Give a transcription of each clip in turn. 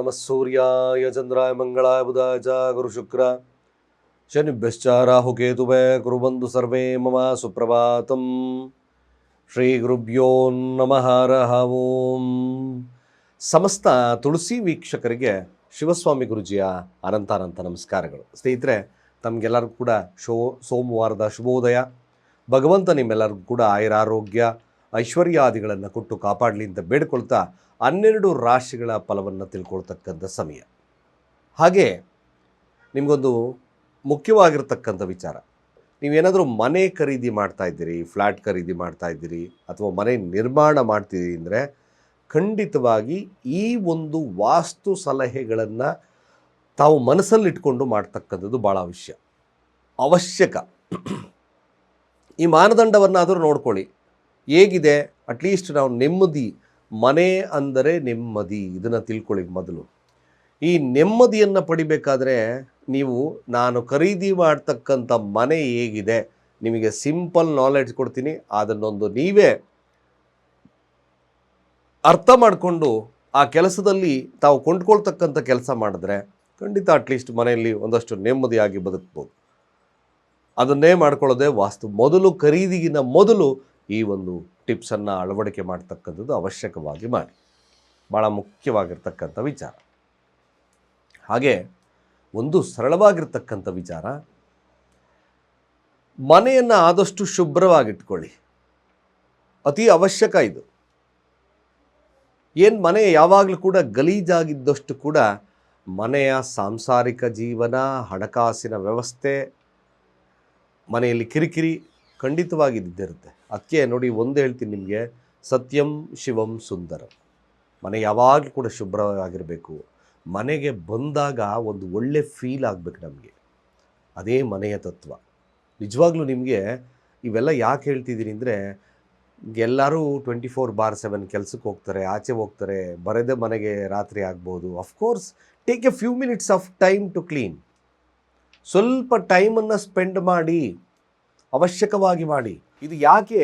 नमः सूर्याय चंद्राय मंगलाय बुधाय च गुरुशुक्र शनिभ्यश्च राहुकेतुवे कुर्वन्तु सर्वे मम सुप्रभातं ಶ್ರೀ ಗುರುಭ್ಯೋ ನಮಃ ಹರಃ ಓಂ. ಸಮಸ್ತ ತುಳಸಿ ವೀಕ್ಷಕರಿಗೆ ಶಿವಸ್ವಾಮಿ ಗುರುಜಿಯ ಅನಂತಾನಂತ ನಮಸ್ಕಾರಗಳು. ಸ್ನೇಹಿತರೆ, ತಮಗೆಲ್ಲರಿಗೂ ಕೂಡ ಸೋಮವಾರದ ಶುಭೋದಯ. ಭಗವಂತ ನಿಮ್ಮೆಲ್ಲರಿಗೂ ಕೂಡ ಆಯುರಾರೋಗ್ಯ ಐಶ್ವರ್ಯಾದಿಗಳನ್ನು ಕೊಟ್ಟು ಕಾಪಾಡಲಿ ಅಂತ ಬೇಡ್ಕೊಳ್ತಾ 12 ರಾಶಿಗಳ ಫಲವನ್ನು ತಿಳ್ಕೊಳ್ತಕ್ಕಂಥ ಸಮಯ. ಹಾಗೆ ನಿಮಗೊಂದು ಮುಖ್ಯವಾಗಿರ್ತಕ್ಕಂಥ ವಿಚಾರ, ನೀವೇನಾದರೂ ಮನೆ ಖರೀದಿ ಮಾಡ್ತಾ ಇದ್ದೀರಿ, ಫ್ಲ್ಯಾಟ್ ಖರೀದಿ ಮಾಡ್ತಾ ಇದ್ದೀರಿ ಅಥವಾ ಮನೆ ನಿರ್ಮಾಣ ಮಾಡ್ತಿದ್ದೀರಿ ಅಂದರೆ ಖಂಡಿತವಾಗಿ ಈ ಒಂದು ವಾಸ್ತು ಸಲಹೆಗಳನ್ನು ತಾವು ಮನಸ್ಸಲ್ಲಿಟ್ಕೊಂಡು ಮಾಡ್ತಕ್ಕಂಥದ್ದು ಭಾಳ ಅವಶ್ಯಕ. ಈ ಮಾನದಂಡವನ್ನಾದರೂ ನೋಡ್ಕೊಳ್ಳಿ, ಹೇಗಿದೆ ಅಟ್ಲೀಸ್ಟ್ ನಾವು ನೆಮ್ಮದಿ, ಮನೆ ಅಂದರೆ ನೆಮ್ಮದಿ, ಇದನ್ನು ತಿಳ್ಕೊಳ್ಳಿ ಮೊದಲು. ಈ ನೆಮ್ಮದಿಯನ್ನು ಪಡಿಬೇಕಾದ್ರೆ ನೀವು ನಾನು ಖರೀದಿ ಮಾಡ್ತಕ್ಕಂಥ ಮನೆ ಹೇಗಿದೆ, ನಿಮಗೆ ಸಿಂಪಲ್ ನಾಲೆಡ್ಜ್ ಕೊಡ್ತೀನಿ. ಅದನ್ನೊಂದು ನೀವೇ ಅರ್ಥ ಮಾಡಿಕೊಂಡು ಆ ಕೆಲಸದಲ್ಲಿ ತಾವು ಕೊಂಡ್ಕೊಳ್ತಕ್ಕಂಥ ಕೆಲಸ ಮಾಡಿದ್ರೆ ಖಂಡಿತ ಅಟ್ಲೀಸ್ಟ್ ಮನೆಯಲ್ಲಿ ಒಂದಷ್ಟು ನೆಮ್ಮದಿಯಾಗಿ ಬದುಕ್ಬೋದು. ಅದನ್ನೇ ಮಾಡ್ಕೊಳ್ಳೋದೇ ವಾಸ್ತು. ಮೊದಲು ಖರೀದಿಗಿನ ಮೊದಲು ಈ ಒಂದು ಟಿಪ್ಸನ್ನು ಅಳವಡಿಕೆ ಮಾಡ್ತಕ್ಕಂಥದ್ದು ಅವಶ್ಯಕವಾಗಿ ಮಾಡಿ, ಭಾಳ ಮುಖ್ಯವಾಗಿರ್ತಕ್ಕಂಥ ವಿಚಾರ. ಹಾಗೆ ಒಂದು ಸರಳವಾಗಿರ್ತಕ್ಕಂಥ ವಿಚಾರ, ಮನೆಯನ್ನು ಆದಷ್ಟು ಶುಭ್ರವಾಗಿಟ್ಕೊಳ್ಳಿ, ಅತಿ ಅವಶ್ಯಕ ಇದು. ಏನು ಮನೆ ಯಾವಾಗಲೂ ಕೂಡ ಗಲೀಜಾಗಿದ್ದಷ್ಟು ಕೂಡ ಮನೆಯ ಸಾಂಸಾರಿಕ ಜೀವನ, ಹಣಕಾಸಿನ ವ್ಯವಸ್ಥೆ, ಮನೆಯಲ್ಲಿ ಕಿರಿಕಿರಿ ಖಂಡಿತವಾಗಿ ಇದ್ದಿರುತ್ತೆ. ಅದಕ್ಕೆ ನೋಡಿ, ಒಂದು ಹೇಳ್ತೀನಿ ನಿಮಗೆ, ಸತ್ಯಂ ಶಿವಂ ಸುಂದರಂ. ಮನೆ ಯಾವಾಗಲೂ ಕೂಡ ಶುಭ್ರವಾಗಿರಬೇಕು. ಮನೆಗೆ ಬಂದಾಗ ಒಂದು ಒಳ್ಳೆ ಫೀಲ್ ಆಗಬೇಕು ನಮಗೆ, ಅದೇ ಮನೆಯ ತತ್ವ. ನಿಜವಾಗ್ಲೂ ನಿಮಗೆ ಇವೆಲ್ಲ ಯಾಕೆ ಹೇಳ್ತಿದ್ದೀನಿ ಅಂದರೆ, ಎಲ್ಲರೂ 24/7 ಕೆಲಸಕ್ಕೆ ಹೋಗ್ತಾರೆ, ಆಚೆ ಹೋಗ್ತಾರೆ, ಬರದೇ ಮನೆಗೆ ರಾತ್ರಿ ಆಗ್ಬೋದು. Of course take a few minutes of time to clean. ಸ್ವಲ್ಪ ಟೈಮನ್ನು ಸ್ಪೆಂಡ್ ಮಾಡಿ, ಅವಶ್ಯಕವಾಗಿ ಮಾಡಿ. ಇದು ಯಾಕೆ,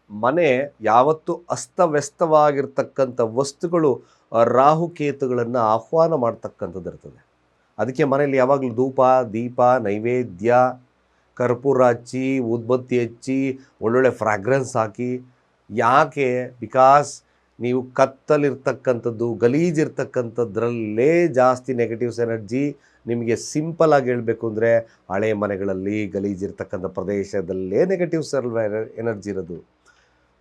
ಮನೆ ಯಾವತ್ತು ಅಸ್ತವ್ಯಸ್ತವಾಗಿರ್ತಕ್ಕಂಥ ವಸ್ತುಗಳು ರಾಹುಕೇತುಗಳನ್ನು ಆಹ್ವಾನ ಮಾಡ್ತಕ್ಕಂಥದ್ದು ಇರ್ತದೆ. ಅದಕ್ಕೆ ಮನೆಯಲ್ಲಿ ಯಾವಾಗಲೂ ಧೂಪ, ದೀಪ, ನೈವೇದ್ಯ, ಕರ್ಪೂರ ಹಚ್ಚಿ, ಉದ್ಬತ್ತಿ ಹಚ್ಚಿ, ಒಳ್ಳೊಳ್ಳೆ ಫ್ರಾಗ್ರೆನ್ಸ್ ಹಾಕಿ. ಯಾಕೆ? ಬಿಕಾಸ್ ನೀವು ಕತ್ತಲಿರ್ತಕ್ಕಂಥದ್ದು, ಗಲೀಜಿರ್ತಕ್ಕಂಥದ್ರಲ್ಲೇ ಜಾಸ್ತಿ ನೆಗೆಟಿವ್ಸ್ ಎನರ್ಜಿ. ನಿಮಗೆ ಸಿಂಪಲ್ ಆಗಿ ಹೇಳಬೇಕು ಅಂದರೆ, ಹಳೆ ಮನೆಗಳಲ್ಲಿ ಗಲೀಜಿರ್ತಕ್ಕಂಥ ಪ್ರದೇಶದಲ್ಲೇ ನೆಗೆಟಿವ್ಸ್ ಎನರ್ಜಿ ಇರೋದು.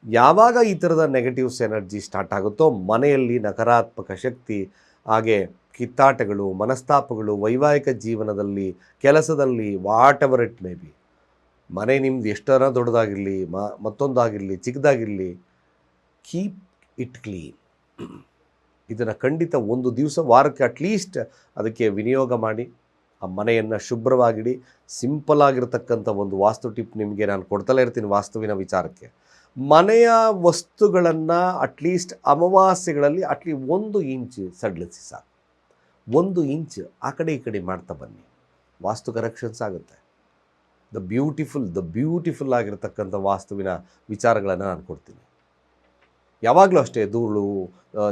ಯಾವಾಗ ಈ ಥರದ ನೆಗೆಟಿವ್ಸ್ ಎನರ್ಜಿ ಸ್ಟಾರ್ಟ್ ಆಗುತ್ತೋ ಮನೆಯಲ್ಲಿ ನಕಾರಾತ್ಮಕ ಶಕ್ತಿ, ಹಾಗೆ ಕಿತ್ತಾಟಗಳು, ಮನಸ್ತಾಪಗಳು, ವೈವಾಹಿಕ ಜೀವನದಲ್ಲಿ, ಕೆಲಸದಲ್ಲಿ, what ever it may be. ಮನೆ ನಿಮ್ದು ಎಷ್ಟರ ದೊಡ್ಡದಾಗಿರಲಿ, ಮತ್ತೊಂದಾಗಿರಲಿ, ಚಿಕ್ಕದಾಗಿರಲಿ, ಕೀಪ್ ಇಟ್ ಕ್ಲೀನ್. ಇದನ್ನು ಖಂಡಿತ ಒಂದು ದಿವಸ, ವಾರಕ್ಕೆ ಅಟ್ಲೀಸ್ಟ್ ಅದಕ್ಕೆ ವಿನಿಯೋಗ ಮಾಡಿ ಆ ಮನೆಯನ್ನು ಶುಭ್ರವಾಗಿಡಿ. ಸಿಂಪಲ್ ಆಗಿರ್ತಕ್ಕಂಥ ಒಂದು ವಾಸ್ತು ಟಿಪ್ ನಿಮಗೆ ನಾನು ಕೊಡ್ತಲೇ ಇರ್ತೀನಿ. ವಾಸ್ತುವಿನ ವಿಚಾರಕ್ಕೆ ಮನೆಯ ವಸ್ತುಗಳನ್ನು ಅಟ್ಲೀಸ್ಟ್ ಅಮಾವಾಸ್ಯೆಗಳಲ್ಲಿ 1 ಇಂಚ್ ಸಡಿಲಿಸಿ ಸಾಕು. 1 ಇಂಚ್ ಆ ಕಡೆ ಈ ಕಡೆ ಮಾಡ್ತಾ ಬನ್ನಿ, ವಾಸ್ತು ಕರೆಕ್ಷನ್ಸ್ ಆಗುತ್ತೆ. ದ ಬ್ಯೂಟಿಫುಲ್ ಆಗಿರ್ತಕ್ಕಂಥ ವಾಸ್ತುವಿನ ವಿಚಾರಗಳನ್ನು ನಾನು ಕೊಡ್ತೀನಿ. ಯಾವಾಗಲೂ ಅಷ್ಟೇ, ಧೂಳು,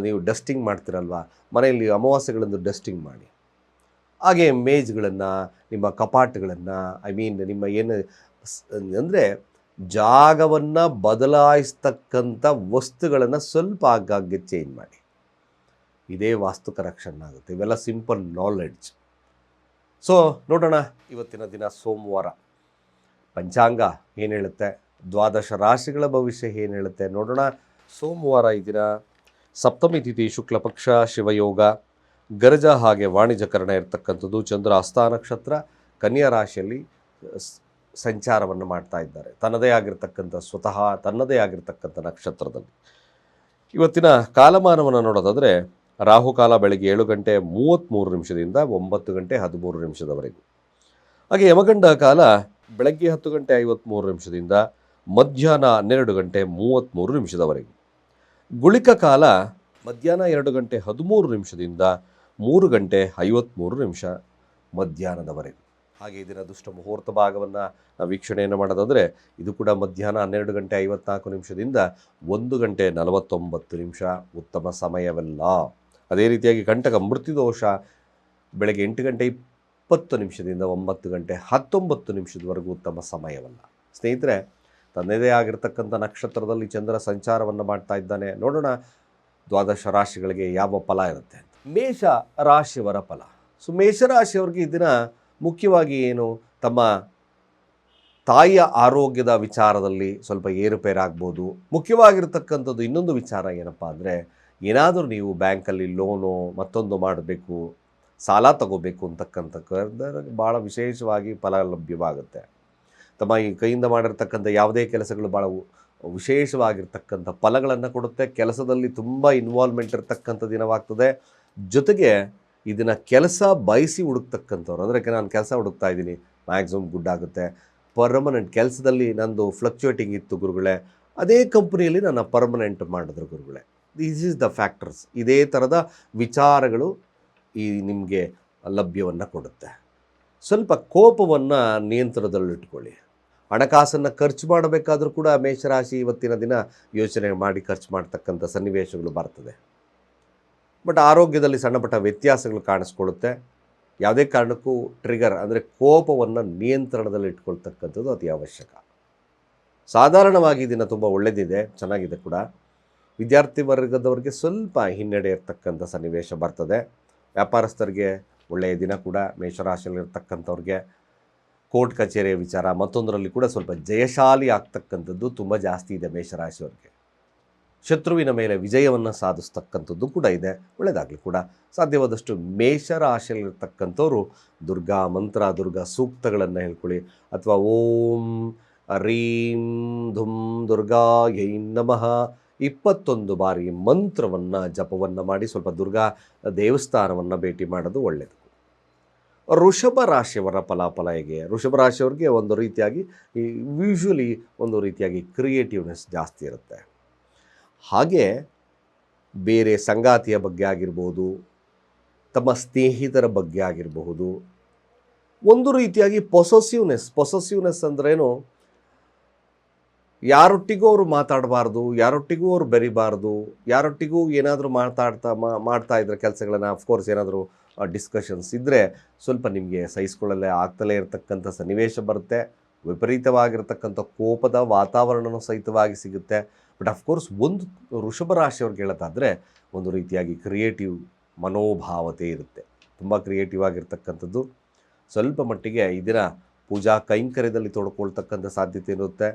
ನೀವು ಡಸ್ಟಿಂಗ್ ಮಾಡ್ತಿರಲ್ವ, ಮನೆಯಲ್ಲಿ ಅಮಾವಾಸ್ಯೆಗಳನ್ನು ಡಸ್ಟಿಂಗ್ ಮಾಡಿ. ಹಾಗೆ ಮೇಜ್ಗಳನ್ನು, ನಿಮ್ಮ ಕಪಾಟುಗಳನ್ನು, ನಿಮ್ಮ ಏನು ಅಂದರೆ ಜಾಗವನ್ನು ಬದಲಾಯಿಸ್ತಕ್ಕಂಥ ವಸ್ತುಗಳನ್ನು ಸ್ವಲ್ಪ ಆಗಾಗ್ಗೆ ಚೇಂಜ್ ಮಾಡಿ. ಇದೇ ವಾಸ್ತು ಕರೆಕ್ಷನ್ ಆಗುತ್ತೆ. ಇವೆಲ್ಲ ಸಿಂಪಲ್ ನಾಲೆಡ್ಜ್. ಸೊ ನೋಡೋಣ, ಇವತ್ತಿನ ದಿನ ಸೋಮವಾರ. ಪಂಚಾಂಗ ಏನು ಹೇಳುತ್ತೆ, ದ್ವಾದಶ ರಾಶಿಗಳ ಭವಿಷ್ಯ ಏನು ಹೇಳುತ್ತೆ ನೋಡೋಣ. ಸೋಮವಾರ ಈ ದಿನ ಸಪ್ತಮಿ ತಿಥಿ, ಶುಕ್ಲ ಪಕ್ಷ, ಶಿವಯೋಗ, ಗರಜ ಹಾಗೆ ವಾಣಿಜ್ಯಕರಣ ಇರತಕ್ಕಂಥದ್ದು. ಚಂದ್ರ ಹಸ್ತ ನಕ್ಷತ್ರ ಕನ್ಯಾ ರಾಶಿಯಲ್ಲಿ ಸಂಚಾರವನ್ನು ಮಾಡ್ತಾ ಇದ್ದಾರೆ, ತನ್ನದೇ ಆಗಿರ್ತಕ್ಕಂಥ ನಕ್ಷತ್ರದಲ್ಲಿ. ಇವತ್ತಿನ ಕಾಲಮಾನವನ್ನು ನೋಡೋದಾದರೆ, ರಾಹುಕಾಲ ಬೆಳಗ್ಗೆ 7:33 9 ಗಂಟೆ 13 ಹಾಗೆ ಯಮಗಂಡ ಕಾಲ ಬೆಳಗ್ಗೆ 10:53 ಮಧ್ಯಾಹ್ನ 12:33 ಗುಳಿಕ ಕಾಲ ಮಧ್ಯಾಹ್ನ 2:13 3:53 ಮಧ್ಯಾಹ್ನದವರೆಗೂ. ಹಾಗೆ ಇದರ ದುಷ್ಟ ಮುಹೂರ್ತ ಭಾಗವನ್ನು ನಾವು ವೀಕ್ಷಣೆಯನ್ನು ಮಾಡೋದಾದರೆ, ಇದು ಕೂಡ ಮಧ್ಯಾಹ್ನ 12:54 1:49 ಉತ್ತಮ ಸಮಯವಲ್ಲ. ಅದೇ ರೀತಿಯಾಗಿ ಕಂಟಕ ಮೃತ್ಯುದೋಷ ಬೆಳಗ್ಗೆ 8 ಗಂಟೆ 20 ನಿಮಿಷದಿಂದ 9 ಗಂಟೆ 19 ನಿಮಿಷದವರೆಗೂ ಉತ್ತಮ ಸಮಯವಲ್ಲ. ಸ್ನೇಹಿತರೆ, ತನ್ನದೇ ಆಗಿರ್ತಕ್ಕಂಥ ನಕ್ಷತ್ರದಲ್ಲಿ ಚಂದ್ರ ಸಂಚಾರವನ್ನು ಮಾಡ್ತಾ ಇದ್ದಾನೆ. ನೋಡೋಣ ದ್ವಾದಶ ರಾಶಿಗಳಿಗೆ ಯಾವ ಫಲ ಇರುತ್ತೆ ಅಂತ. ಮೇಷ ರಾಶಿಯವರ ಫಲ. ಸೊ ಮೇಷರಾಶಿಯವರಿಗೆ ಈ ದಿನ ಮುಖ್ಯವಾಗಿ ಏನು, ತಮ್ಮ ತಾಯಿಯ ಆರೋಗ್ಯದ ವಿಚಾರದಲ್ಲಿ ಸ್ವಲ್ಪ ಏರುಪೇರಾಗ್ಬೋದು. ಮುಖ್ಯವಾಗಿರ್ತಕ್ಕಂಥದ್ದು ಇನ್ನೊಂದು ವಿಚಾರ ಏನಪ್ಪ ಅಂದರೆ, ಏನಾದರೂ ನೀವು ಬ್ಯಾಂಕಲ್ಲಿ ಲೋನು ಮತ್ತೊಂದು ಮಾಡಬೇಕು, ಸಾಲ ತಗೋಬೇಕು ಅಂತಕ್ಕಂಥ ಭಾಳ ವಿಶೇಷವಾಗಿ ಫಲ ಲಭ್ಯವಾಗುತ್ತೆ. ತಮ್ಮ ಈ ಕೈಯಿಂದ ಮಾಡಿರ್ತಕ್ಕಂಥ ಯಾವುದೇ ಕೆಲಸಗಳು ಭಾಳ ವಿಶೇಷವಾಗಿರ್ತಕ್ಕಂಥ ಫಲಗಳನ್ನು ಕೊಡುತ್ತೆ. ಕೆಲಸದಲ್ಲಿ ತುಂಬ ಇನ್ವಾಲ್ವ್ಮೆಂಟ್ ಇರ್ತಕ್ಕಂಥ ದಿನವಾಗ್ತದೆ. ಜೊತೆಗೆ ಇದನ್ನು ಕೆಲಸ ಬಯಸಿ ಹುಡುಕ್ತಕ್ಕಂಥವ್ರು, ಅಂದರೆ ನಾನು ಕೆಲಸ ಹುಡುಕ್ತಾ ಇದ್ದೀನಿ, ಮ್ಯಾಕ್ಸಿಮಮ್ ಗುಡ್ ಆಗುತ್ತೆ. ಪರ್ಮನೆಂಟ್ ಕೆಲಸದಲ್ಲಿ ನಂದು ಫ್ಲಕ್ಚುಯೇಟಿಂಗ್ ಇತ್ತು ಗುರುಗಳೇ, ಅದೇ ಕಂಪ್ನಿಯಲ್ಲಿ ನನ್ನ ಪರ್ಮನೆಂಟ್ ಮಾಡಿದ್ರು ಗುರುಗಳೇ. This is the factors. ಇದೇ ಥರದ ವಿಚಾರಗಳು ಈ ನಿಮಗೆ ಲಭ್ಯವನ್ನು ಕೊಡುತ್ತೆ. ಸ್ವಲ್ಪ ಕೋಪವನ್ನು ನಿಯಂತ್ರಣದಲ್ಲಿಟ್ಕೊಳ್ಳಿ. ಹಣಕಾಸನ್ನು ಖರ್ಚು ಮಾಡಬೇಕಾದ್ರೂ ಕೂಡ ಮೇಷರಾಶಿ ಇವತ್ತಿನ ದಿನ ಯೋಚನೆ ಮಾಡಿ ಖರ್ಚು ಮಾಡ್ತಕ್ಕಂಥ ಸನ್ನಿವೇಶಗಳು ಬರ್ತದೆ. ಬಟ್ ಆರೋಗ್ಯದಲ್ಲಿ ಸಣ್ಣ ಪುಟ್ಟ ವ್ಯತ್ಯಾಸಗಳು ಕಾಣಿಸ್ಕೊಳ್ಳುತ್ತೆ. ಯಾವುದೇ ಕಾರಣಕ್ಕೂ ಟ್ರಿಗರ್ ಅಂದರೆ ಕೋಪವನ್ನು ನಿಯಂತ್ರಣದಲ್ಲಿ ಇಟ್ಕೊಳ್ತಕ್ಕಂಥದ್ದು ಅತಿ ಅವಶ್ಯಕ. ಸಾಧಾರಣವಾಗಿ ದಿನ ತುಂಬ ಒಳ್ಳೆಯದಿದೆ, ಚೆನ್ನಾಗಿದೆ ಕೂಡ. ವಿದ್ಯಾರ್ಥಿ ವರ್ಗದವರಿಗೆ ಸ್ವಲ್ಪ ಹಿನ್ನಡೆ ಇರ್ತಕ್ಕಂಥ ಸನ್ನಿವೇಶ ಬರ್ತದೆ. ವ್ಯಾಪಾರಸ್ಥರಿಗೆ ಒಳ್ಳೆಯ ದಿನ ಕೂಡ. ಮೇಷರಾಶಿಯಲ್ಲಿರ್ತಕ್ಕಂಥವ್ರಿಗೆ ಕೋರ್ಟ್ ಕಚೇರಿಯ ವಿಚಾರ ಮತ್ತೊಂದರಲ್ಲಿ ಕೂಡ ಸ್ವಲ್ಪ ಜಯಶಾಲಿ ಆಗ್ತಕ್ಕಂಥದ್ದು ತುಂಬ ಜಾಸ್ತಿ ಇದೆ. ಮೇಷರಾಶಿಯವರಿಗೆ ಶತ್ರುವಿನ ಮೇಲೆ ವಿಜಯವನ್ನು ಸಾಧಿಸ್ತಕ್ಕಂಥದ್ದು ಕೂಡ ಇದೆ. ಒಳ್ಳೆಯದಾಗಲಿ ಕೂಡ. ಸಾಧ್ಯವಾದಷ್ಟು ಮೇಷರಾಶಿಯಲ್ಲಿರ್ತಕ್ಕಂಥವ್ರು ದುರ್ಗಾ ಮಂತ್ರ, ದುರ್ಗಾ ಸೂಕ್ತಗಳನ್ನು ಹೇಳ್ಕೊಳ್ಳಿ, ಅಥವಾ ಓಂ ರೀಂ ಧುಂ ದುರ್ಗಾಯೈ ನಮಃ 21 ಬಾರಿ ಮಂತ್ರವನ್ನು ಜಪವನ್ನು ಮಾಡಿ ಸ್ವಲ್ಪ ದುರ್ಗಾ ದೇವಸ್ಥಾನವನ್ನು ಭೇಟಿ ಮಾಡೋದು ಒಳ್ಳೆಯದು. ವೃಷಭ ರಾಶಿಯವರ ಫಲಾಫಲ ಹೇಗೆ? ವೃಷಭ ರಾಶಿಯವ್ರಿಗೆ ಒಂದು ರೀತಿಯಾಗಿ ಯೂಶ್ವಲಿ ಒಂದು ರೀತಿಯಾಗಿ ಕ್ರಿಯೇಟಿವ್ನೆಸ್ ಜಾಸ್ತಿ ಇರುತ್ತೆ. ಹಾಗೆ ಬೇರೆ ಸಂಗಾತಿಯ ಬಗ್ಗೆ ಆಗಿರ್ಬೋದು, ತಮ್ಮ ಸ್ನೇಹಿತರ ಬಗ್ಗೆ ಆಗಿರಬಹುದು, ಒಂದು ರೀತಿಯಾಗಿ ಪೊಸೆಸಿವ್ನೆಸ್ ಅಂದ್ರೇನು, ಯಾರೊಟ್ಟಿಗೂ ಅವರು ಮಾತಾಡಬಾರ್ದು, ಯಾರೊಟ್ಟಿಗೂ ಅವರು ಬೆರಿಬಾರ್ದು, ಯಾರೊಟ್ಟಿಗೂ ಏನಾದರೂ ಮಾಡ್ತಾ ಇದ್ರೆ ಕೆಲಸಗಳನ್ನು, ಅಫ್ಕೋರ್ಸ್ ಏನಾದರೂ ಡಿಸ್ಕಷನ್ಸ್ ಇದ್ದರೆ ಸ್ವಲ್ಪ ನಿಮಗೆ ಸಹಿಸ್ಕೊಳ್ಳಲೇ ಆಗ್ತಲೇ ಇರತಕ್ಕಂಥ ಸನ್ನಿವೇಶ ಬರುತ್ತೆ. ವಿಪರೀತವಾಗಿರ್ತಕ್ಕಂಥ ಕೋಪದ ವಾತಾವರಣವೂ ಸಹಿತವಾಗಿ ಸಿಗುತ್ತೆ. ಬಟ್ ಅಫ್ಕೋರ್ಸ್ ಒಂದು ವೃಷಭ ರಾಶಿಯವ್ರಿಗೆ ಹೇಳೋದಾದರೆ ಒಂದು ರೀತಿಯಾಗಿ ಕ್ರಿಯೇಟಿವ್ ಮನೋಭಾವತೆ ಇರುತ್ತೆ. ತುಂಬ ಕ್ರಿಯೇಟಿವ್ ಆಗಿರ್ತಕ್ಕಂಥದ್ದು. ಸ್ವಲ್ಪ ಮಟ್ಟಿಗೆ ಈ ದಿನ ಪೂಜಾ ಕೈಂಕರ್ಯದಲ್ಲಿ ತೊಡ್ಕೊಳ್ತಕ್ಕಂಥ ಸಾಧ್ಯತೆ ಇರುತ್ತೆ.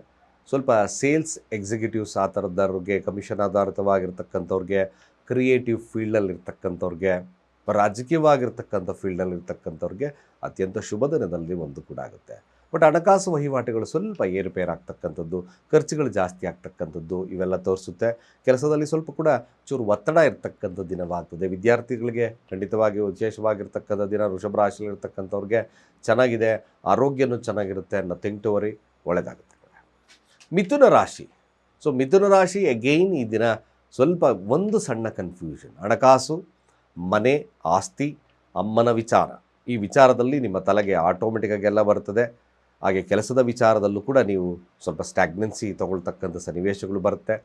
ಸ್ವಲ್ಪ ಸೇಲ್ಸ್ ಎಕ್ಸಿಕ್ಯೂಟಿವ್ಸ್ ಆ ಥರದವ್ರಿಗೆ, ಕಮಿಷನ್ ಆಧಾರಿತವಾಗಿರ್ತಕ್ಕಂಥವ್ರಿಗೆ, ಕ್ರಿಯೇಟಿವ್ ಫೀಲ್ಡಲ್ಲಿರ್ತಕ್ಕಂಥವ್ರಿಗೆ, ರಾಜಕೀಯವಾಗಿರ್ತಕ್ಕಂಥ ಫೀಲ್ಡಲ್ಲಿರ್ತಕ್ಕಂಥವ್ರಿಗೆ ಅತ್ಯಂತ ಶುಭ ದಿನದಲ್ಲಿ ಒಂದು ಕೂಡ ಆಗುತ್ತೆ. ಬಟ್ ಹಣಕಾಸು ವಹಿವಾಟುಗಳು ಸ್ವಲ್ಪ ಏರುಪೇರಾಗ್ತಕ್ಕಂಥದ್ದು, ಖರ್ಚುಗಳು ಜಾಸ್ತಿ ಆಗ್ತಕ್ಕಂಥದ್ದು ಇವೆಲ್ಲ ತೋರಿಸುತ್ತೆ. ಕೆಲಸದಲ್ಲಿ ಸ್ವಲ್ಪ ಕೂಡ ಚೂರು ಒತ್ತಡ ಇರ್ತಕ್ಕಂಥ ದಿನವಾಗ್ತದೆ. ವಿದ್ಯಾರ್ಥಿಗಳಿಗೆ ಖಂಡಿತವಾಗಿ ವಿಶೇಷವಾಗಿರ್ತಕ್ಕಂಥ ದಿನ. ವೃಷಭ ರಾಶಿಯಲ್ಲಿರ್ತಕ್ಕಂಥವ್ರಿಗೆ ಚೆನ್ನಾಗಿದೆ, ಆರೋಗ್ಯನೂ ಚೆನ್ನಾಗಿರುತ್ತೆ, ನಥಿಂಗ್ ಟು ವರಿ, ಒಳ್ಳೆಯದಾಗುತ್ತೆ. ಮಿಥುನ ರಾಶಿ. ಸೊ ಮಿಥುನ ರಾಶಿ ಅಗೈನ್ ಈ ದಿನ ಸ್ವಲ್ಪ ಒಂದು ಸಣ್ಣ ಕನ್ಫ್ಯೂಷನ್. ಹಣಕಾಸು, ಮನೆ, ಆಸ್ತಿ, ಅಮ್ಮನ ವಿಚಾರ, ಈ ವಿಚಾರದಲ್ಲಿ ನಿಮ್ಮ ತಲೆಗೆ ಆಟೋಮೆಟಿಕ್ಕಾಗಿ ಎಲ್ಲ ಬರ್ತದೆ. ಹಾಗೆ ಕೆಲಸದ ವಿಚಾರದಲ್ಲೂ ಕೂಡ ನೀವು ಸ್ವಲ್ಪ ಸ್ಟ್ಯಾಗ್ನೆನ್ಸಿ ತಗೊಳ್ತಕ್ಕಂಥ ಸನ್ನಿವೇಶಗಳು ಬರುತ್ತೆ.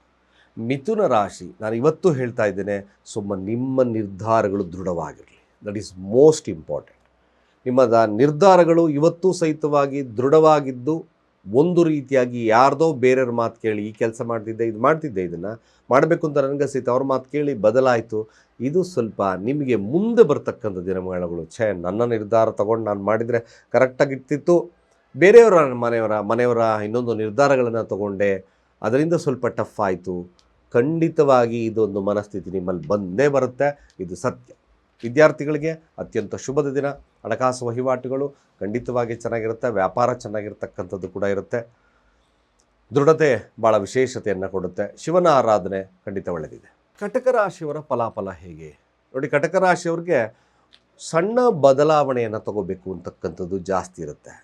ಮಿಥುನ ರಾಶಿ, ನಾನು ಇವತ್ತು ಹೇಳ್ತಾ ಇದ್ದೇನೆ, ನಿಮ್ಮ ನಿರ್ಧಾರಗಳು ದೃಢವಾಗಿರಲಿ. That is most important. ನಿಮ್ಮ ನಿರ್ಧಾರಗಳು ಇವತ್ತು ಸಹಿತವಾಗಿ ದೃಢವಾಗಿದ್ದು, ಒಂದು ರೀತಿಯಾಗಿ ಯಾರ್ದೋ ಬೇರೆಯವ್ರ ಮಾತು ಕೇಳಿ ಈ ಕೆಲಸ ಮಾಡ್ತಿದ್ದೆ, ಇದು ಮಾಡ್ತಿದ್ದೆ, ಇದನ್ನು ಮಾಡಬೇಕು ಅಂತ ನನಗನ್ಸಿತ್ತು, ಅವ್ರ ಮಾತು ಕೇಳಿ ಬದಲಾಯಿತು, ಇದು ಸ್ವಲ್ಪ ನಿಮಗೆ ಮುಂದೆ ಬರ್ತಕ್ಕಂಥ ದಿನಮಾನಗಳು. ನನ್ನ ನಿರ್ಧಾರ ತಗೊಂಡು ನಾನು ಮಾಡಿದರೆ ಕರೆಕ್ಟಾಗಿರ್ತಿತ್ತು, ಬೇರೆಯವರ ಮನೆಯವರ ಇನ್ನೊಂದು ನಿರ್ಧಾರಗಳನ್ನು ತಗೊಂಡೆ, ಅದರಿಂದ ಸ್ವಲ್ಪ ಟಫ್ ಆಯಿತು. ಖಂಡಿತವಾಗಿ ಇದೊಂದು ಮನಸ್ಥಿತಿ ನಿಮ್ಮಲ್ಲಿ ಬಂದೇ ಬರುತ್ತೆ, ಇದು ಸತ್ಯ. ವಿದ್ಯಾರ್ಥಿಗಳಿಗೆ ಅತ್ಯಂತ ಶುಭದ ದಿನ. ಹಣಕಾಸು ವಹಿವಾಟುಗಳು ಖಂಡಿತವಾಗಿ ಚೆನ್ನಾಗಿರುತ್ತೆ. ವ್ಯಾಪಾರ ಚೆನ್ನಾಗಿರ್ತಕ್ಕಂಥದ್ದು ಕೂಡ ಇರುತ್ತೆ. ದೃಢತೆ ಭಾಳ ವಿಶೇಷತೆಯನ್ನು ಕೊಡುತ್ತೆ. ಶಿವನ ಆರಾಧನೆ ಖಂಡಿತ ಒಳ್ಳೆಯದಿದೆ. ಕಟಕ ರಾಶಿಯವರ ಫಲಾಫಲ ಹೇಗೆ ನೋಡಿ? ಕಟಕ ರಾಶಿಯವ್ರಿಗೆ ಸಣ್ಣ ಬದಲಾವಣೆಯನ್ನು ತಗೋಬೇಕು ಅಂತಕ್ಕಂಥದ್ದು ಜಾಸ್ತಿ ಇರುತ್ತೆ.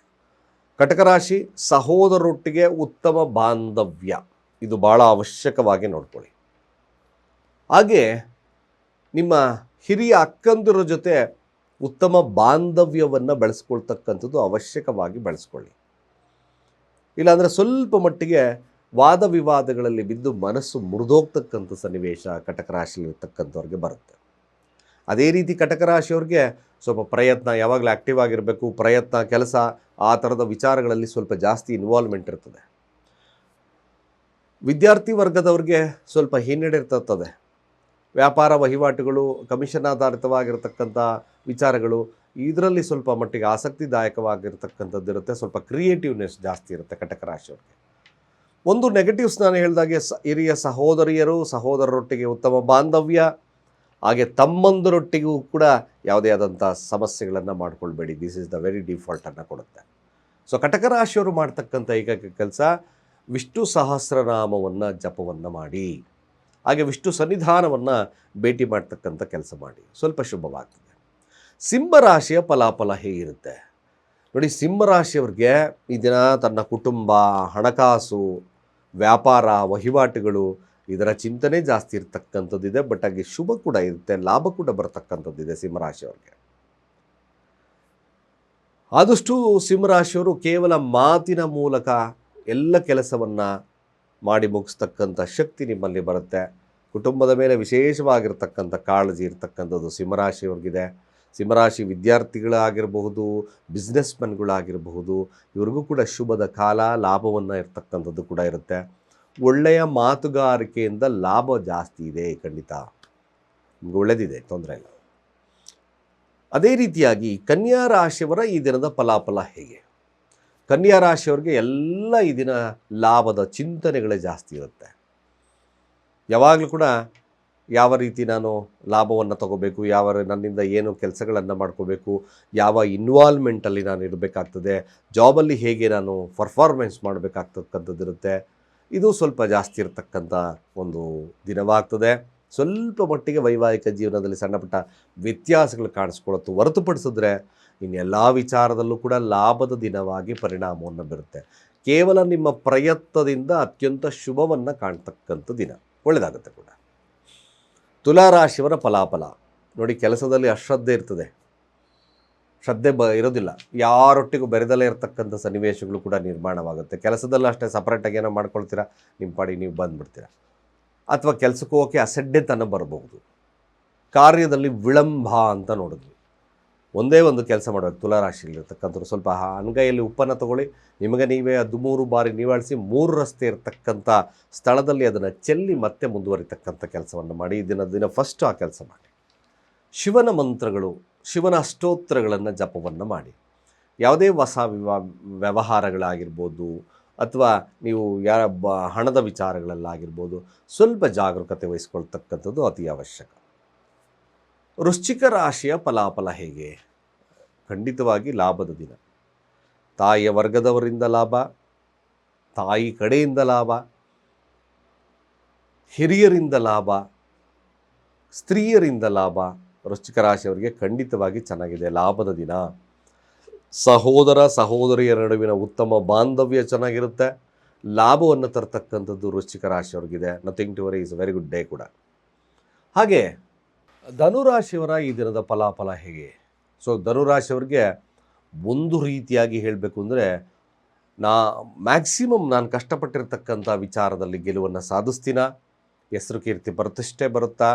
ಕಟಕ ರಾಶಿ ಸಹೋದರರೊಟ್ಟಿಗೆ ಉತ್ತಮ ಬಾಂಧವ್ಯ, ಇದು ಭಾಳ ಅವಶ್ಯಕವಾಗಿ ನೋಡ್ಕೊಳ್ಳಿ. ಹಾಗೆ ನಿಮ್ಮ ಹಿರಿಯ ಅಕ್ಕಂದಿರ ಜೊತೆ ಉತ್ತಮ ಬಾಂಧವ್ಯವನ್ನು ಬೆಳೆಸ್ಕೊಳ್ತಕ್ಕಂಥದ್ದು ಅವಶ್ಯಕವಾಗಿ ಬೆಳೆಸ್ಕೊಳ್ಳಿ. ಇಲ್ಲಾಂದರೆ ಸ್ವಲ್ಪ ಮಟ್ಟಿಗೆ ವಾದ ವಿವಾದಗಳಲ್ಲಿ ಬಿದ್ದು ಮನಸ್ಸು ಮುರಿದೋಗ್ತಕ್ಕಂಥ ಸನ್ನಿವೇಶ ಕಟಕ ರಾಶಿಯಲ್ಲಿರ್ತಕ್ಕಂಥವ್ರಿಗೆ ಬರುತ್ತೆ. ಅದೇ ರೀತಿ ಕಟಕ ರಾಶಿಯವ್ರಿಗೆ ಸ್ವಲ್ಪ ಪ್ರಯತ್ನ, ಯಾವಾಗಲೂ ಆ್ಯಕ್ಟಿವ್ ಆಗಿರಬೇಕು, ಪ್ರಯತ್ನ, ಕೆಲಸ, ಆ ಥರದ ವಿಚಾರಗಳಲ್ಲಿ ಸ್ವಲ್ಪ ಜಾಸ್ತಿ ಇನ್ವಾಲ್ವ್ಮೆಂಟ್ ಇರ್ತದೆ. ವಿದ್ಯಾರ್ಥಿ ವರ್ಗದವ್ರಿಗೆ ಸ್ವಲ್ಪ ಹಿನ್ನಡೆ ಇರ್ತದೆ. ವ್ಯಾಪಾರ ವಹಿವಾಟುಗಳು, ಕಮಿಷನ್ ಆಧಾರಿತವಾಗಿರ್ತಕ್ಕಂಥ ವಿಚಾರಗಳು, ಇದರಲ್ಲಿ ಸ್ವಲ್ಪ ಮಟ್ಟಿಗೆ ಆಸಕ್ತಿದಾಯಕವಾಗಿರ್ತಕ್ಕಂಥದ್ದು ಇರುತ್ತೆ. ಸ್ವಲ್ಪ ಕ್ರಿಯೇಟಿವ್ನೆಸ್ ಜಾಸ್ತಿ ಇರುತ್ತೆ ಕಟಕ ರಾಶಿಯವ್ರಿಗೆ. ಒಂದು ನೆಗೆಟಿವ್ಸ್ ನಾನು ಹೇಳಿದಾಗೆ ಹಿರಿಯ ಸಹೋದರರೊಟ್ಟಿಗೆ ಉತ್ತಮ ಬಾಂಧವ್ಯ, ಹಾಗೆ ತಮ್ಮಂದರೊಟ್ಟಿಗೂ ಕೂಡ ಯಾವುದೇ ಆದಂಥ ಸಮಸ್ಯೆಗಳನ್ನು ಮಾಡ್ಕೊಳ್ಬೇಡಿ. ದಿಸ್ ಇಸ್ ದ ವೆರಿ ಡಿಫಾಲ್ಟನ್ನು ಕೊಡುತ್ತೆ. ಸೊ ಕಟಕ ರಾಶಿಯವರು ಮಾಡ್ತಕ್ಕಂಥ ಏಕೈಕ ಕೆಲಸ ವಿಷ್ಣು ಸಹಸ್ರನಾಮವನ್ನು ಜಪವನ್ನು ಮಾಡಿ, ಹಾಗೆ ವಿಷ್ಣು ಸನ್ನಿಧಾನವನ್ನು ಭೇಟಿ ಮಾಡ್ತಕ್ಕಂಥ ಕೆಲಸ ಮಾಡಿ, ಸ್ವಲ್ಪ ಶುಭವಾಗ್ತದೆ. ಸಿಂಹರಾಶಿಯ ಫಲಾಫಲ ಹೇಗಿರುತ್ತೆ ನೋಡಿ. ಸಿಂಹರಾಶಿಯವ್ರಿಗೆ ಈ ದಿನ ತನ್ನ ಕುಟುಂಬ, ಹಣಕಾಸು, ವ್ಯಾಪಾರ ವಹಿವಾಟುಗಳು, ಇದರ ಚಿಂತನೆ ಜಾಸ್ತಿ ಇರ್ತಕ್ಕಂಥದ್ದಿದೆ. ಬಟ್ ಹಾಗೆ ಶುಭ ಕೂಡ ಇರುತ್ತೆ, ಲಾಭ ಕೂಡ ಬರ್ತಕ್ಕಂಥದ್ದಿದೆ ಸಿಂಹರಾಶಿಯವ್ರಿಗೆ. ಆದಷ್ಟು ಸಿಂಹರಾಶಿಯವರು ಕೇವಲ ಮಾತಿನ ಮೂಲಕ ಎಲ್ಲ ಕೆಲಸವನ್ನು ಮಾಡಿ ಮುಗಿಸ್ತಕ್ಕಂಥ ಶಕ್ತಿ ನಿಮ್ಮಲ್ಲಿ ಬರುತ್ತೆ. ಕುಟುಂಬದ ಮೇಲೆ ವಿಶೇಷವಾಗಿರ್ತಕ್ಕಂಥ ಕಾಳಜಿ ಇರ್ತಕ್ಕಂಥದ್ದು ಸಿಂಹರಾಶಿಯವ್ರಿಗಿದೆ. ಸಿಂಹರಾಶಿ ವಿದ್ಯಾರ್ಥಿಗಳಾಗಿರಬಹುದು, ಬಿಸ್ನೆಸ್ಮನ್ಗಳಾಗಿರಬಹುದು, ಇವ್ರಿಗೂ ಕೂಡ ಶುಭದ ಕಾಲ, ಲಾಭವನ್ನು ಇರ್ತಕ್ಕಂಥದ್ದು ಕೂಡ ಇರುತ್ತೆ. ಒಳ್ಳೆಯ ಮಾತುಗಾರಿಕೆಯಿಂದ ಲಾಭ ಜಾಸ್ತಿ ಇದೆ, ಖಂಡಿತ ನಿಮ್ಗೆ ಒಳ್ಳೆಯದಿದೆ, ತೊಂದರೆ ಇಲ್ಲ. ಅದೇ ರೀತಿಯಾಗಿ ಕನ್ಯಾ ರಾಶಿಯವರ ಈ ದಿನದ ಫಲಾಫಲ ಹೇಗೆ? ಕನ್ಯಾ ರಾಶಿಯವ್ರಿಗೆ ಎಲ್ಲ ಈ ದಿನ ಲಾಭದ ಚಿಂತನೆಗಳೇ ಜಾಸ್ತಿ ಇರುತ್ತೆ. ಯಾವಾಗಲೂ ಕೂಡ ಯಾವ ರೀತಿ ನಾನು ಲಾಭವನ್ನು ತಗೋಬೇಕು, ನನ್ನಿಂದ ಏನು ಕೆಲಸಗಳನ್ನು ಮಾಡ್ಕೋಬೇಕು, ಯಾವ ಇನ್ವಾಲ್ವ್ಮೆಂಟಲ್ಲಿ ನಾನು ಇರಬೇಕಾಗ್ತದೆ, ಜಾಬಲ್ಲಿ ಹೇಗೆ ನಾನು ಪರ್ಫಾರ್ಮೆನ್ಸ್ ಮಾಡಬೇಕಾಗ್ತಕ್ಕಂಥದ್ದಿರುತ್ತೆ. ಇದು ಸ್ವಲ್ಪ ಜಾಸ್ತಿ ಇರತಕ್ಕಂಥ ಒಂದು ದಿನವಾಗ್ತದೆ. ಸ್ವಲ್ಪ ಮಟ್ಟಿಗೆ ವೈವಾಹಿಕ ಜೀವನದಲ್ಲಿ ಸಣ್ಣ ಪುಟ್ಟ ವ್ಯತ್ಯಾಸಗಳು ಕಾಣಿಸ್ಕೊಳ್ಳುತ್ತೆ. ಹೊರತುಪಡಿಸಿದ್ರೆ ಇನ್ನೆಲ್ಲ ವಿಚಾರದಲ್ಲೂ ಕೂಡ ಲಾಭದ ದಿನವಾಗಿ ಪರಿಣಾಮವನ್ನು ಬೀರುತ್ತೆ. ಕೇವಲ ನಿಮ್ಮ ಪ್ರಯತ್ನದಿಂದ ಅತ್ಯಂತ ಶುಭವನ್ನು ಕಾಣ್ತಕ್ಕಂಥ ದಿನ, ಒಳ್ಳೆಯದಾಗುತ್ತೆ ಕೂಡ. ತುಲಾರಾಶಿಯವರ ಫಲಾಫಲ ನೋಡಿ. ಕೆಲಸದಲ್ಲಿ ಅಶ್ರದ್ಧೆ ಇರ್ತದೆ, ಶ್ರದ್ಧೆ ಇರೋದಿಲ್ಲ. ಯಾರೊಟ್ಟಿಗೂ ಬೆರೆದಲ್ಲೇ ಇರತಕ್ಕಂಥ ಸನ್ನಿವೇಶಗಳು ಕೂಡ ನಿರ್ಮಾಣವಾಗುತ್ತೆ. ಕೆಲಸದಲ್ಲೂ ಅಷ್ಟೇ ಸಪ್ರೇಟಾಗಿ ಏನೋ ಮಾಡ್ಕೊಳ್ತೀರಾ, ನಿಮ್ಮ ಪಾಡಿ ನೀವು ಬಂದುಬಿಡ್ತೀರಾ. ಅಥವಾ ಕೆಲಸಕ್ಕೆ ಹೋಗೋಕ್ಕೆ ಅಸಡ್ಡೆತನ ಬರಬಹುದು. ಕಾರ್ಯದಲ್ಲಿ ವಿಳಂಬ ಅಂತ ನೋಡಿದ್ವಿ. ಒಂದೇ ಒಂದು ಕೆಲಸ ಮಾಡಬೇಕು ತುಲಾರಾಶಿಯಲ್ಲಿರ್ತಕ್ಕಂಥವ್ರು. ಸ್ವಲ್ಪ ಅಂಗೈಯಲ್ಲಿ ಉಪ್ಪನ್ನು ತಗೊಳ್ಳಿ, ನಿಮಗೆ ನೀವೇ 13 ಬಾರಿ ನೀವಾಳಿಸಿ 3 ರಸ್ತೆ ಇರತಕ್ಕಂಥ ಸ್ಥಳದಲ್ಲಿ ಅದನ್ನು ಚೆಲ್ಲಿ ಮತ್ತೆ ಮುಂದುವರಿತಕ್ಕಂಥ ಕೆಲಸವನ್ನು ಮಾಡಿ. ದಿನ ಫಸ್ಟ್ ಆ ಕೆಲಸ ಮಾಡಿ. ಶಿವನ ಮಂತ್ರಗಳು, ಶಿವನ ಅಷ್ಟೋತ್ತರಗಳನ್ನು ಜಪವನ್ನು ಮಾಡಿ. ಯಾವುದೇ ಹೊಸ ವ್ಯವಹಾರಗಳಾಗಿರ್ಬೋದು, ಅಥವಾ ನೀವು ಹಣದ ವಿಚಾರಗಳಲ್ಲಾಗಿರ್ಬೋದು, ಸ್ವಲ್ಪ ಜಾಗರೂಕತೆ ವಹಿಸ್ಕೊಳ್ತಕ್ಕಂಥದ್ದು ಅತಿ ಅವಶ್ಯಕ. ವೃಶ್ಚಿಕ ರಾಶಿಯ ಫಲಾಫಲ ಹೇಗೆ? ಖಂಡಿತವಾಗಿ ಲಾಭದ ದಿನ. ತಾಯಿಯ ವರ್ಗದವರಿಂದ ಲಾಭ, ತಾಯಿ ಕಡೆಯಿಂದ ಲಾಭ, ಹಿರಿಯರಿಂದ ಲಾಭ, ಸ್ತ್ರೀಯರಿಂದ ಲಾಭ. ವೃಶ್ಚಿಕ ರಾಶಿಯವರಿಗೆ ಖಂಡಿತವಾಗಿ ಚೆನ್ನಾಗಿದೆ, ಲಾಭದ ದಿನ. ಸಹೋದರಿಯರ ನಡುವಿನ ಉತ್ತಮ ಬಾಂಧವ್ಯ ಚೆನ್ನಾಗಿರುತ್ತೆ. ಲಾಭವನ್ನು ತರ್ತಕ್ಕಂಥದ್ದು ವೃಶ್ಚಿಕ ರಾಶಿಯವ್ರಿಗಿದೆ. Nothing to worry, is very good day ಕೂಡ. ಹಾಗೆ ಧನುರಾಶಿಯವರ ಈ ದಿನದ ಫಲಾಫಲ ಹೇಗೆ? ಸೊ ಧನುರಾಶಿಯವ್ರಿಗೆ ಒಂದು ರೀತಿಯಾಗಿ ಹೇಳಬೇಕು ಅಂದರೆ, ಮ್ಯಾಕ್ಸಿಮಮ್ ನಾನು ಕಷ್ಟಪಟ್ಟಿರ್ತಕ್ಕಂಥ ವಿಚಾರದಲ್ಲಿ ಗೆಲುವನ್ನು ಸಾಧಿಸ್ತೀನ, ಹೆಸರು ಕೀರ್ತಿ ಪ್ರತಿಷ್ಠೆ ಬರುತ್ತಾ,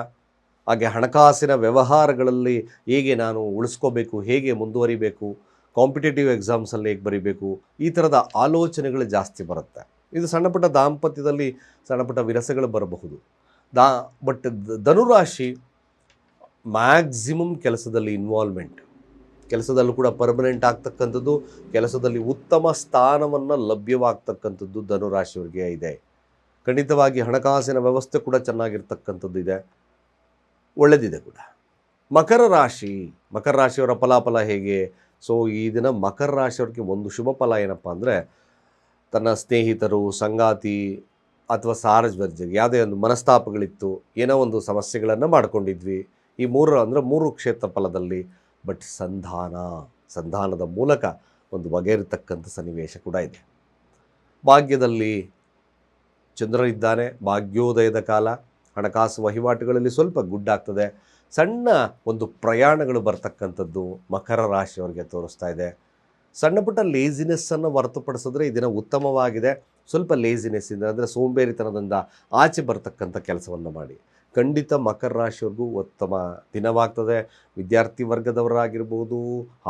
ಹಾಗೆ ಹಣಕಾಸಿನ ವ್ಯವಹಾರಗಳಲ್ಲಿ ಹೇಗೆ ನಾನು ಉಳಿಸ್ಕೋಬೇಕು, ಹೇಗೆ ಮುಂದುವರಿಬೇಕು, ಕಾಂಪಿಟೇಟಿವ್ ಎಕ್ಸಾಮ್ಸಲ್ಲಿ ಹೇಗೆ ಬರೀಬೇಕು, ಈ ಥರದ ಆಲೋಚನೆಗಳು ಜಾಸ್ತಿ ಬರುತ್ತೆ. ಇದು ಸಣ್ಣ ಪುಟ್ಟ ದಾಂಪತ್ಯದಲ್ಲಿ ಸಣ್ಣ ಪುಟ್ಟ ವಿರಸಗಳು ಬರಬಹುದು. ಬಟ್ ಧನುರಾಶಿ ಮ್ಯಾಕ್ಸಿಮಮ್ ಕೆಲಸದಲ್ಲಿ ಇನ್ವಾಲ್ವ್ಮೆಂಟ್, ಕೆಲಸದಲ್ಲೂ ಕೂಡ ಪರ್ಮನೆಂಟ್ ಆಗ್ತಕ್ಕಂಥದ್ದು, ಕೆಲಸದಲ್ಲಿ ಉತ್ತಮ ಸ್ಥಾನವನ್ನು ಲಭ್ಯವಾಗ್ತಕ್ಕಂಥದ್ದು ಧನುರಾಶಿಯವರಿಗೆ ಇದೆ. ಖಂಡಿತವಾಗಿ ಹಣಕಾಸಿನ ವ್ಯವಸ್ಥೆ ಕೂಡ ಚೆನ್ನಾಗಿರ್ತಕ್ಕಂಥದ್ದು ಇದೆ, ಒಳ್ಳೆಯದಿದೆ ಕೂಡ. ಮಕರ ರಾಶಿಯವರ ಫಲಾಫಲ ಹೇಗೆ? ಸೊ ಈ ದಿನ ಮಕರ ರಾಶಿಯವ್ರಿಗೆ ಒಂದು ಶುಭ ಫಲ ಏನಪ್ಪ ಅಂದರೆ, ತನ್ನ ಸ್ನೇಹಿತರು, ಸಂಗಾತಿ ಅಥವಾ ಸಾರ್ವಜನಿಕರಿಗೆ ಯಾವುದೇ ಒಂದು ಮನಸ್ತಾಪಗಳಿತ್ತು, ಏನೋ ಒಂದು ಸಮಸ್ಯೆಗಳನ್ನು ಮಾಡ್ಕೊಂಡಿದ್ವಿ, ಈ 3 ಕ್ಷೇತ್ರ ಫಲದಲ್ಲಿ. ಬಟ್ ಸಂಧಾನದ ಮೂಲಕ ಒಂದು ಬಗೆಹರಿತಕ್ಕಂಥ ಸನ್ನಿವೇಶ ಕೂಡ ಇದೆ. ಭಾಗ್ಯದಲ್ಲಿ ಚಂದ್ರನಿದ್ದಾನೆ, ಭಾಗ್ಯೋದಯದ ಕಾಲ. ಹಣಕಾಸು ವಹಿವಾಟುಗಳಲ್ಲಿ ಸ್ವಲ್ಪ ಗುಡ್ಡಾಗ್ತದೆ. ಸಣ್ಣ ಒಂದು ಪ್ರಯಾಣಗಳು ಬರ್ತಕ್ಕಂಥದ್ದು ಮಕರ ರಾಶಿಯವರಿಗೆ ತೋರಿಸ್ತಾ ಇದೆ. ಸಣ್ಣ ಪುಟ್ಟ ಲೇಜಿನೆಸ್ಸನ್ನು ಹೊರತುಪಡಿಸಿದ್ರೆ ಈ ದಿನ ಉತ್ತಮವಾಗಿದೆ. ಸ್ವಲ್ಪ ಲೇಜಿನೆಸ್ಸಿಂದ ಅಂದರೆ ಸೋಂಬೇರಿತನದಿಂದ ಆಚೆ ಬರ್ತಕ್ಕಂಥ ಕೆಲಸವನ್ನು ಮಾಡಿ. ಖಂಡಿತ ಮಕರ ರಾಶಿಯವ್ರಿಗೂ ಉತ್ತಮ ದಿನವಾಗ್ತದೆ. ವಿದ್ಯಾರ್ಥಿ ವರ್ಗದವರಾಗಿರ್ಬೋದು,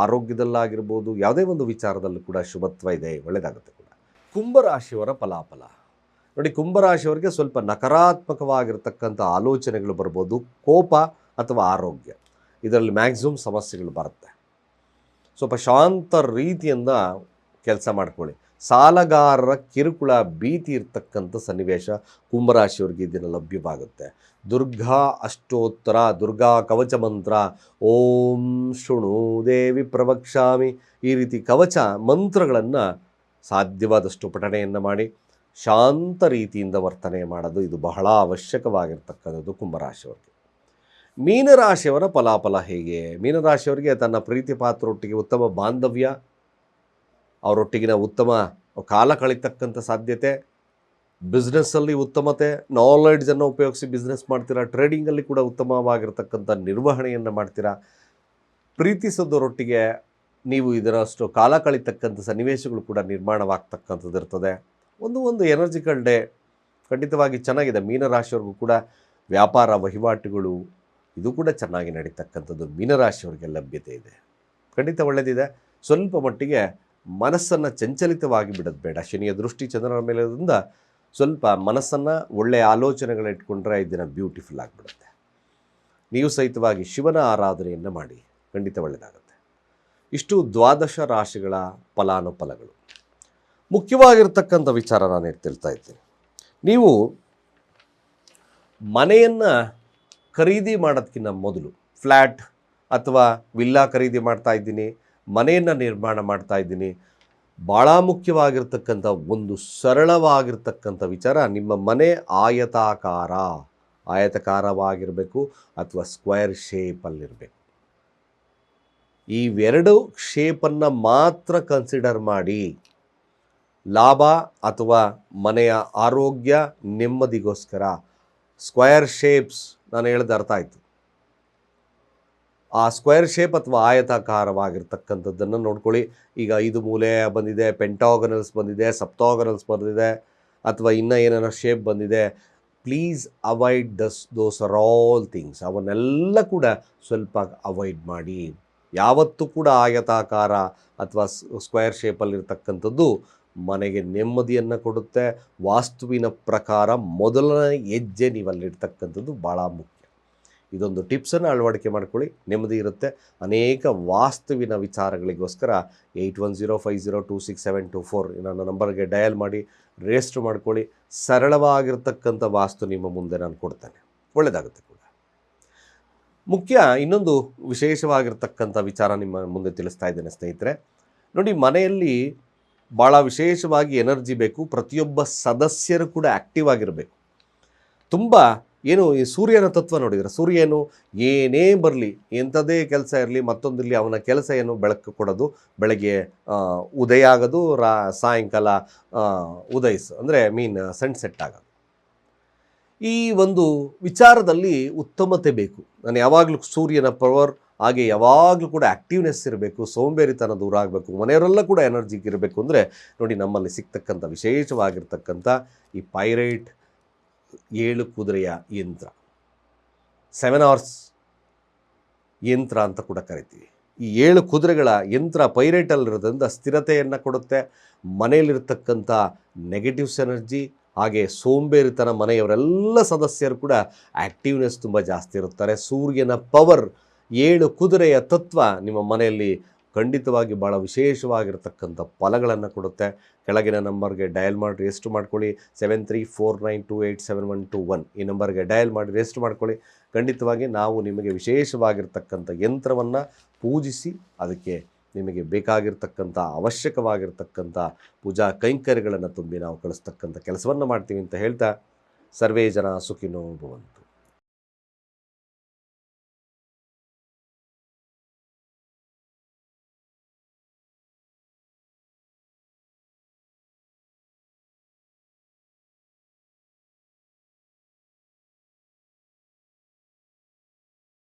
ಆರೋಗ್ಯದಲ್ಲಾಗಿರ್ಬೋದು, ಯಾವುದೇ ಒಂದು ವಿಚಾರದಲ್ಲೂ ಕೂಡ ಶುಭತ್ವ ಇದೆ, ಒಳ್ಳೆಯದಾಗುತ್ತೆ ಕೂಡ. ಕುಂಭರಾಶಿಯವರ ಫಲಾಫಲ ನೋಡಿ, ಕುಂಭರಾಶಿಯವರಿಗೆ ಸ್ವಲ್ಪ ನಕಾರಾತ್ಮಕವಾಗಿರ್ತಕ್ಕಂಥ ಆಲೋಚನೆಗಳು ಬರ್ಬೋದು. ಕೋಪ ಅಥವಾ ಆರೋಗ್ಯ, ಇದರಲ್ಲಿ ಮ್ಯಾಕ್ಸಿಮಮ್ ಸಮಸ್ಯೆಗಳು ಬರುತ್ತೆ. ಸ್ವಲ್ಪ ಶಾಂತ ರೀತಿಯಿಂದ ಕೆಲಸ ಮಾಡ್ಕೊಳ್ಳಿ. ಸಾಲಗಾರರ ಕಿರುಕುಳ ಭೀತಿ ಇರ್ತಕ್ಕಂಥ ಸನ್ನಿವೇಶ ಕುಂಭರಾಶಿಯವರಿಗೆ ಇದನ್ನು ಲಭ್ಯವಾಗುತ್ತೆ. ದುರ್ಗಾ ಅಷ್ಟೋತ್ತರ, ದುರ್ಗಾ ಕವಚ ಮಂತ್ರ, ಓಂ ಶೃಣು ದೇವಿ ಪ್ರವಕ್ಷ್ಯಾಮಿ, ಈ ರೀತಿ ಕವಚ ಮಂತ್ರಗಳನ್ನು ಸಾಧ್ಯವಾದಷ್ಟು ಪಠಣೆಯನ್ನು ಮಾಡಿ ಶಾಂತ ರೀತಿಯಿಂದ ವರ್ತನೆ ಮಾಡೋದು ಇದು ಬಹಳ ಅವಶ್ಯಕವಾಗಿರ್ತಕ್ಕಂಥದ್ದು ಕುಂಭರಾಶಿಯವರಿಗೆ. ಮೀನರಾಶಿಯವರ ಫಲಾಫಲ ಹೇಗೆ? ಮೀನರಾಶಿಯವರಿಗೆ ತನ್ನ ಪ್ರೀತಿ ಪಾತ್ರರೊಟ್ಟಿಗೆ ಉತ್ತಮ ಬಾಂಧವ್ಯ, ಅವರೊಟ್ಟಿಗಿನ ಉತ್ತಮ ಕಾಲ ಕಳೀತಕ್ಕಂಥ ಸಾಧ್ಯತೆ, ಬಿಸ್ನೆಸ್ಸಲ್ಲಿ ಉತ್ತಮತೆ, ನಾಲೆಡ್ಜನ್ನು ಉಪಯೋಗಿಸಿ ಬಿಸ್ನೆಸ್ ಮಾಡ್ತೀರಾ, ಟ್ರೇಡಿಂಗಲ್ಲಿ ಕೂಡ ಉತ್ತಮವಾಗಿರ್ತಕ್ಕಂಥ ನಿರ್ವಹಣೆಯನ್ನು ಮಾಡ್ತೀರಾ. ಪ್ರೀತಿಸೋದರೊಟ್ಟಿಗೆ ನೀವು ಇದರಷ್ಟು ಕಾಲ ಕಳೀತಕ್ಕಂಥ ಸನ್ನಿವೇಶಗಳು ಕೂಡ ನಿರ್ಮಾಣವಾಗ್ತಕ್ಕಂಥದ್ದು ಇರ್ತದೆ. ಒಂದು ಎನರ್ಜಿಕಲ್ ಡೇ ಖಂಡಿತವಾಗಿ ಚೆನ್ನಾಗಿದೆ. ಮೀನರಾಶಿಯವ್ರಿಗೂ ಕೂಡ ವ್ಯಾಪಾರ ವಹಿವಾಟುಗಳು ಇದು ಕೂಡ ಚೆನ್ನಾಗಿ ನಡೀತಕ್ಕಂಥದ್ದು ಮೀನರಾಶಿಯವರಿಗೆ ಲಭ್ಯತೆ ಇದೆ. ಖಂಡಿತ ಒಳ್ಳೆಯದಿದೆ. ಸ್ವಲ್ಪ ಮಟ್ಟಿಗೆ ಮನಸ್ಸನ್ನು ಚಂಚಲಿತವಾಗಿ ಬಿಡೋದು ಬೇಡ. ಶನಿಯ ದೃಷ್ಟಿ ಚಂದ್ರನ ಮೇಲೆ ಇರೋದ್ರಿಂದ ಸ್ವಲ್ಪ ಮನಸ್ಸನ್ನು ಒಳ್ಳೆಯ ಆಲೋಚನೆಗಳನ್ನ ಇಟ್ಕೊಂಡ್ರೆ ಈ ದಿನ ಬ್ಯೂಟಿಫುಲ್ ಆಗಿಬಿಡುತ್ತೆ. ನೀವು ಸಹಿತವಾಗಿ ಶಿವನ ಆರಾಧನೆಯನ್ನು ಮಾಡಿ, ಖಂಡಿತ ಒಳ್ಳೆಯದಾಗುತ್ತೆ. ಇಷ್ಟು ದ್ವಾದಶ ರಾಶಿಗಳ ಫಲಾನುಫಲಗಳು. ಮುಖ್ಯವಾಗಿರ್ತಕ್ಕಂಥ ವಿಚಾರ ನಾನು ಹೇಳ್ತಾ ಇದ್ದೀನಿ. ನೀವು ಮನೆಯನ್ನು ಖರೀದಿ ಮಾಡೋದಕ್ಕಿಂತ ಮೊದಲು ಫ್ಲ್ಯಾಟ್ ಅಥವಾ ವಿಲ್ಲಾ ಖರೀದಿ ಮಾಡ್ತಾ ಇದ್ದೀನಿ, ಮನೆಯನ್ನು ನಿರ್ಮಾಣ ಮಾಡ್ತಾ ಇದ್ದೀನಿ, ಭಾಳ ಮುಖ್ಯವಾಗಿರ್ತಕ್ಕಂಥ ಒಂದು ಸರಳವಾಗಿರ್ತಕ್ಕಂಥ ವಿಚಾರ, ನಿಮ್ಮ ಮನೆ ಆಯತಾಕಾರವಾಗಿರಬೇಕು ಅಥವಾ ಸ್ಕ್ವೇರ್ ಶೇಪಲ್ಲಿರಬೇಕು. ಇವೆರಡು ಶೇಪನ್ನು ಮಾತ್ರ ಕನ್ಸಿಡರ್ ಮಾಡಿ ಲಾಭ ಅಥವಾ ಮನೆಯ ಆರೋಗ್ಯ ನೆಮ್ಮದಿಗೋಸ್ಕರ ಸ್ಕ್ವೇರ್ ಶೇಪ್ಸ್, ನಾನು ಹೇಳಿದ ಅರ್ಥ ಆಯಿತು. ಆ ಸ್ಕ್ವೇರ್ ಶೇಪ್ ಅಥವಾ ಆಯತಾಕಾರವಾಗಿರ್ತಕ್ಕಂಥದ್ದನ್ನು ನೋಡ್ಕೊಳ್ಳಿ. ಈಗ 5 ಮೂಲೆ ಬಂದಿದೆ, ಪೆಂಟಾಗನಲ್ಸ್ ಬಂದಿದೆ, ಸಪ್ತಾಗನಲ್ಸ್ ಬಂದಿದೆ, ಅಥವಾ ಇನ್ನೂ ಏನೇನೋ ಶೇಪ್ ಬಂದಿದೆ. Please avoid those are all things. ಅವನ್ನೆಲ್ಲ ಕೂಡ ಸ್ವಲ್ಪ ಅವಾಯ್ಡ್ ಮಾಡಿ. ಯಾವತ್ತೂ ಕೂಡ ಆಯತಾಕಾರ ಅಥವಾ ಸ್ಕ್ವೇರ್ ಶೇಪಲ್ಲಿರ್ತಕ್ಕಂಥದ್ದು ಮನೆಗೆ ನೆಮ್ಮದಿಯನ್ನು ಕೊಡುತ್ತೆ. ವಾಸ್ತುವಿನ ಪ್ರಕಾರ ಮೊದಲನೇ ಹೆಜ್ಜೆ ನೀವಲ್ಲಿರ್ತಕ್ಕಂಥದ್ದು ಭಾಳ ಮುಖ್ಯ. ಇದೊಂದು ಟಿಪ್ಸನ್ನು ಅಳವಡಿಕೆ ಮಾಡ್ಕೊಳ್ಳಿ, ನೆಮ್ಮದಿ ಇರುತ್ತೆ. ಅನೇಕ ವಾಸ್ತುವಿನ ವಿಚಾರಗಳಿಗೋಸ್ಕರ 8105026724 ನನ್ನ ನಂಬರ್ಗೆ ಡಯಲ್ ಮಾಡಿ ರಿಜಿಸ್ಟರ್ ಮಾಡ್ಕೊಳ್ಳಿ. ಸರಳವಾಗಿರ್ತಕ್ಕಂಥ ವಾಸ್ತು ನಿಮ್ಮ ಮುಂದೆ ನಾನು ಕೊಡ್ತೇನೆ, ಒಳ್ಳೆಯದಾಗುತ್ತೆ ಕೂಡ. ಮುಖ್ಯ ಇನ್ನೊಂದು ವಿಶೇಷವಾಗಿರ್ತಕ್ಕಂಥ ವಿಚಾರ ನಿಮ್ಮ ಮುಂದೆ ತಿಳಿಸ್ತಾ ಇದ್ದೇನೆ ಸ್ನೇಹಿತರೆ. ನೋಡಿ, ಮನೆಯಲ್ಲಿ ಭಾಳ ವಿಶೇಷವಾಗಿ ಎನರ್ಜಿ ಬೇಕು. ಪ್ರತಿಯೊಬ್ಬ ಸದಸ್ಯರು ಕೂಡ ಆ್ಯಕ್ಟಿವ್ ಆಗಿರಬೇಕು. ತುಂಬ ಏನು ಈ ಸೂರ್ಯನ ತತ್ವ ನೋಡಿದರೆ, ಸೂರ್ಯನು ಏನೇ ಬರಲಿ, ಎಂಥದೇ ಕೆಲಸ ಇರಲಿ, ಮತ್ತೊಂದಿರಲಿ, ಅವನ ಕೆಲಸ ಏನು ಬೆಳಕು ಕೊಡೋದು. ಬೆಳಗ್ಗೆ ಉದಯ ಆಗೋದು, ಸಾಯಂಕಾಲ ಅಂದರೆ ಸನ್ಸೆಟ್ ಆಗೋದು. ಈ ಒಂದು ವಿಚಾರದಲ್ಲಿ ಉತ್ತಮತೆ ಬೇಕು. ನಾನು ಯಾವಾಗಲೂ ಸೂರ್ಯನ ಪವರ್, ಹಾಗೆ ಯಾವಾಗಲೂ ಕೂಡ ಆ್ಯಕ್ಟಿವ್ನೆಸ್ ಇರಬೇಕು, ಸೋಂಬೇರಿತನ ದೂರ ಆಗಬೇಕು, ಮನೆಯವರೆಲ್ಲ ಕೂಡ ಎನರ್ಜಿಗೆ ಇರಬೇಕು. ಅಂದರೆ ನೋಡಿ, ನಮ್ಮಲ್ಲಿ ಸಿಗ್ತಕ್ಕಂಥ ವಿಶೇಷವಾಗಿರ್ತಕ್ಕಂಥ ಈ ಪೈರೈಟ್ 7 ಕುದುರೆಯ ಯಂತ್ರ, 7 hours ಯಂತ್ರ ಅಂತ ಕೂಡ ಕರಿತೀವಿ. ಈ 7 ಕುದುರೆಗಳ ಯಂತ್ರ ಪೈರೈಟಲ್ಲಿರೋದ್ರಿಂದ ಸ್ಥಿರತೆಯನ್ನು ಕೊಡುತ್ತೆ. ಮನೆಯಲ್ಲಿರ್ತಕ್ಕಂಥ ನೆಗೆಟಿವ್ಸ್ ಎನರ್ಜಿ, ಹಾಗೆ ಸೋಂಬೇರಿತನ, ಮನೆಯವರೆಲ್ಲ ಸದಸ್ಯರು ಕೂಡ ಆ್ಯಕ್ಟಿವ್ನೆಸ್ ತುಂಬ ಜಾಸ್ತಿ ಇರುತ್ತಾರೆ. ಸೂರ್ಯನ ಪವರ್ 7 ಕುದುರೆಯ ತತ್ವ ನಿಮ್ಮ ಮನೆಯಲ್ಲಿ ಖಂಡಿತವಾಗಿ ಭಾಳ ವಿಶೇಷವಾಗಿರ್ತಕ್ಕಂಥ ಫಲಗಳನ್ನು ಕೊಡುತ್ತೆ. ಕೆಳಗಿನ ನಂಬರ್ಗೆ ಡಯಲ್ ಮಾಡಿ ರಿಜಿಸ್ಟರ್ ಮಾಡ್ಕೊಳ್ಳಿ. 7349287121 ಈ ನಂಬರ್ಗೆ ಡಯಲ್ ಮಾಡಿ ರಿಜಿಸ್ಟರ್ ಮಾಡ್ಕೊಳ್ಳಿ. ಖಂಡಿತವಾಗಿ ನಾವು ನಿಮಗೆ ವಿಶೇಷವಾಗಿರ್ತಕ್ಕಂಥ ಯಂತ್ರವನ್ನು ಪೂಜಿಸಿ ಅದಕ್ಕೆ ನಿಮಗೆ ಬೇಕಾಗಿರ್ತಕ್ಕಂಥ ಅವಶ್ಯಕವಾಗಿರ್ತಕ್ಕಂಥ ಪೂಜಾ ಕೈಂಕರ್ಯಗಳನ್ನು ತುಂಬಿ ನಾವು ಕಳಿಸ್ತಕ್ಕಂಥ ಕೆಲಸವನ್ನು ಮಾಡ್ತೀವಿ ಅಂತ ಹೇಳ್ತಾ, ಸರ್ವೇ ಜನ ಸುಖಿನೋ ಭವಂತು.